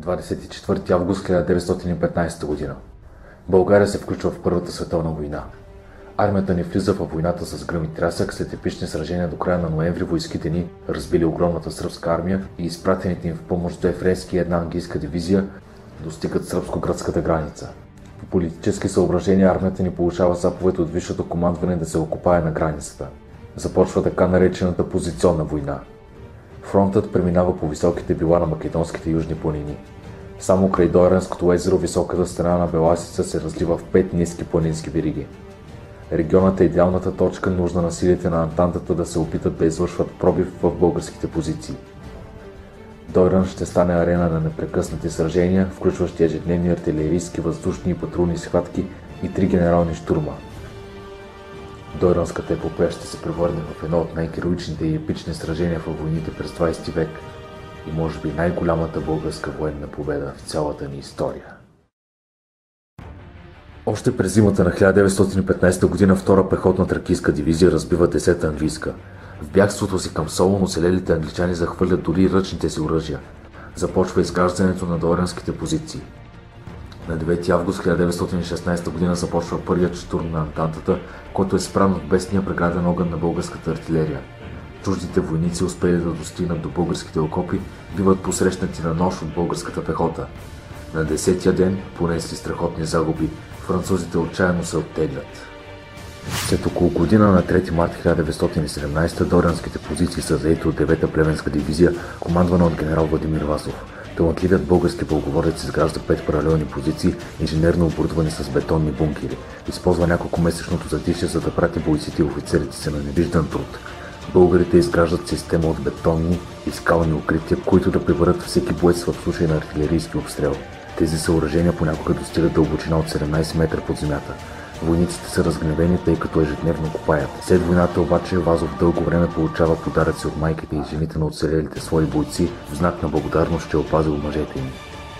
24 август 1915 година. България се включва в Първата световна война. Армията ни влиза във войната с гръм и трясък. След епични сражения до края на ноември войските ни разбили огромната сръбска армия и изпратените им в помощ две френски и една английска дивизия достигат сръбско-гръцката граница. По политически съображения армията ни получава заповед от висшето командване да се окопае на границата. Започва така наречената позиционна война. Фронтът преминава по високите била на македонските южни планини. Само край Дойранското езеро високата страна на Беласица се разлива в 5 ниски планински вериги. Регионът е идеалната точка, нужна на силите на Антантата да се опитат да извършват пробив в българските позиции. Дойран ще стане арена на непрекъснати сражения, включващи ежедневни артилерийски, въздушни и патрулни схватки и 3 генерални штурма. Дойранската епопея ще се превърне в едно от най-героичните и епични сражения във войните през 20 век и може би най-голямата българска военна победа в цялата ни история. Още през зимата на 1915 година втора пехотна тракийска дивизия разбива 10-та английска. В бягството си към Солун оцелелите англичани захвърлят дори ръчните си оръжия. Започва изграждането на дойранските позиции. На 9 август 1916 година започва първият щурм на Антантата, който е спрян от бесния преграден огън на българската артилерия. Чуждите войници, успели да достигнат до българските окопи, биват посрещнати на нож от българската пехота. На 10-я ден, понесли страхотни загуби, французите отчаяно се оттеглят. След около година на 3 март 1917 дойранските позиции са заети от 9-та племенска дивизия, командвана от генерал Владимир Вазов. Талантливият български пълководец изгражда 5 паралелни позиции, инженерно оборудвани с бетонни бункери. Използва няколко месечното затишие, за да прати бойците и офицерите си на невиждан труд. Българите изграждат система от бетонни и скални укрития, които да приберат всеки боец в случай на артилерийски обстрел. Тези съоръжения понякога достигат дълбочина от 17 метра под земята. Войниците са разгневени, тъй като ежедневно копаят. След войната обаче Вазов дълго време получава подаръци от майките и жените на оцелелите свои бойци, в знак на благодарност, че е опазил мъжете им.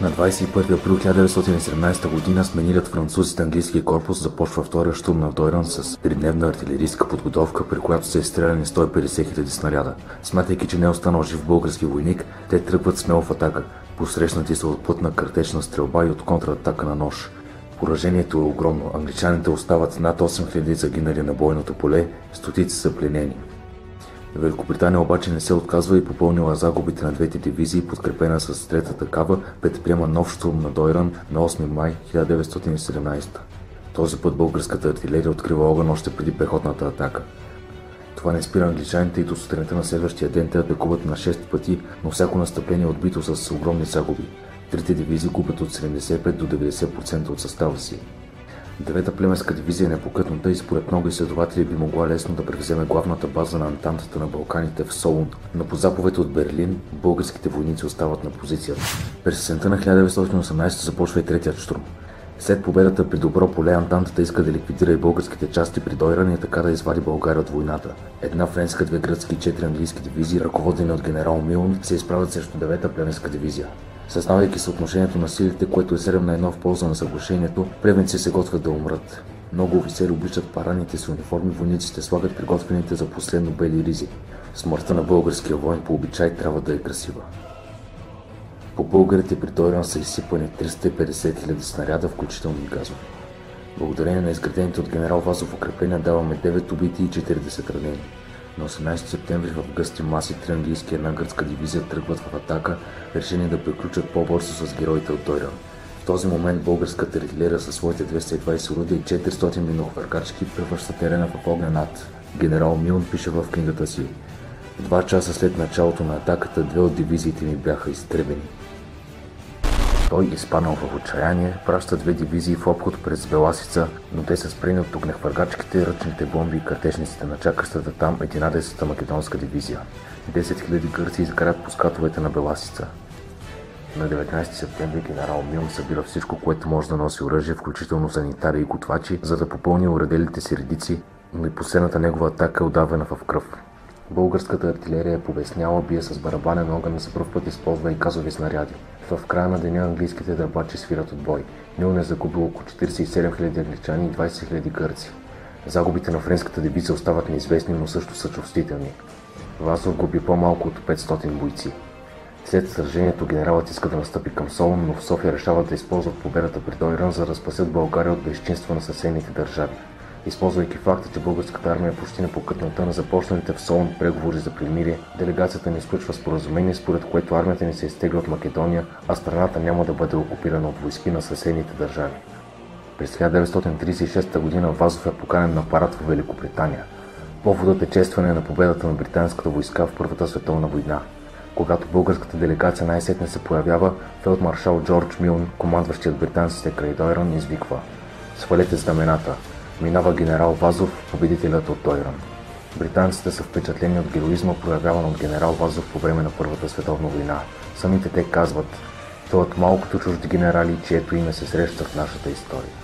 На 21 април 1917 година сменилият французите английски корпус започва втория щурм на Дойран с 3-дневна артилерийска подготовка, при която са изстреляни 150 000 снаряда. Смятайки, че не е останал жив български войник, те тръгват смело в атака. Посрещнати са от плътна картечна стрелба и от контратака на нож. Поражението е огромно. Англичаните остават над 8000 загинали на бойното поле, стотици са пленени. Великобритания обаче не се отказва и попълнила загубите на двете дивизии, подкрепена с трета такава, предприема нов щурм на Дойран на 8 май 1917. Този път българската артилерия открива огън още преди пехотната атака. Това не спира англичаните и до сутринта на следващия ден те атакуват на 6 пъти, но всяко настъпление е отбито с огромни загуби. Трите дивизии губят от 75 до 90% от състава си. 9-та племенска дивизия е непокътната и според много изследователи би могла лесно да превземе главната база на Антантата на Балканите в Солун, но по заповед от Берлин българските войници остават на позицията. През есента на 1918 започва и третият щурм. След победата при Добро поле Антантата иска да ликвидира и българските части при Дойран и така да извади България от войната. Една френска, 2 гръцки и 4 английски дивизии, ръководени от генерал Милн, се изправят срещу 9-та племенска дивизия. Съзнавайки съотношението на силите, което е 7-1 в полза на съглашението, племенци се готвят да умрат. Много офицери обличат параните си униформи, войниците слагат приготвените за последно бели ризи. Смъртта на българския воин по обичай трябва да е красива. По българите при Дойран са изсипани 350 000 снаряда, включително и газови. Благодарение на изградените от генерал Вазов укрепления даваме 9 убити и 40 ранени. На 18 септември в гъсти маси 3 английски и 1 гръцка дивизия тръгват в атака, решени да приключат по-бързо с героите от Дойран. В този момент българската артилерия със своите 220 орудия и 400 минохвъркачки превръща терена в огнен ад. Генерал Милн пише в книгата си: 2 часа след началото на атаката 2 от дивизиите ми бяха изтребени. Той, изпаднал в отчаяние, праща 2 дивизии в обход през Беласица, но те са спрени от огнехвъргачките, ръчните бомби и картечниците на чакащата там 11-та македонска дивизия. 10 000 гърци изгарят по скатовете на Беласица. На 19 септември генерал Милн събира всичко, което може да носи оръжие, включително санитари и готвачи, за да попълни уределите си редици, но и последната негова атака е удавена в кръв. Българската артилерия е побесняла, бие с барабанен огън, за пръв път използва и газови снаряди. В края на деня английските дърбачи свират от бой. Милн е загубил около 47 000 англичани и 20 000 гърци. Загубите на френската дивизия остават неизвестни, но също са чувствителни. Вазов губи по-малко от 500 бойци. След сражението генералът иска да настъпи към Солун, но в София решават да използват победата при Дойран, за да спасят България от безчинство на съседните държави. Използвайки факта, че българската армия почти не покътна на започналите в Солун преговори за примирие, делегацията ни изключва споразумение, според което армията ни се изтегля от Македония, а страната няма да бъде окупирана от войски на съседните държави. През 1936 г. Вазов е поканен на парад в Великобритания. Поводът е честване на победата на британската войска в Първата световна война. Когато българската делегация най-сетне се появява, фелдмаршал Джордж Милн, командващият британците край Дойран, извиква: „Свалете знамената!“ Минава генерал Вазов, победителят от Дойран. Британците са впечатлени от героизма, проявяван от генерал Вазов по време на Първата световна война. Самите те казват: „Той от малкото чужди генерали, чието име се среща в нашата история“.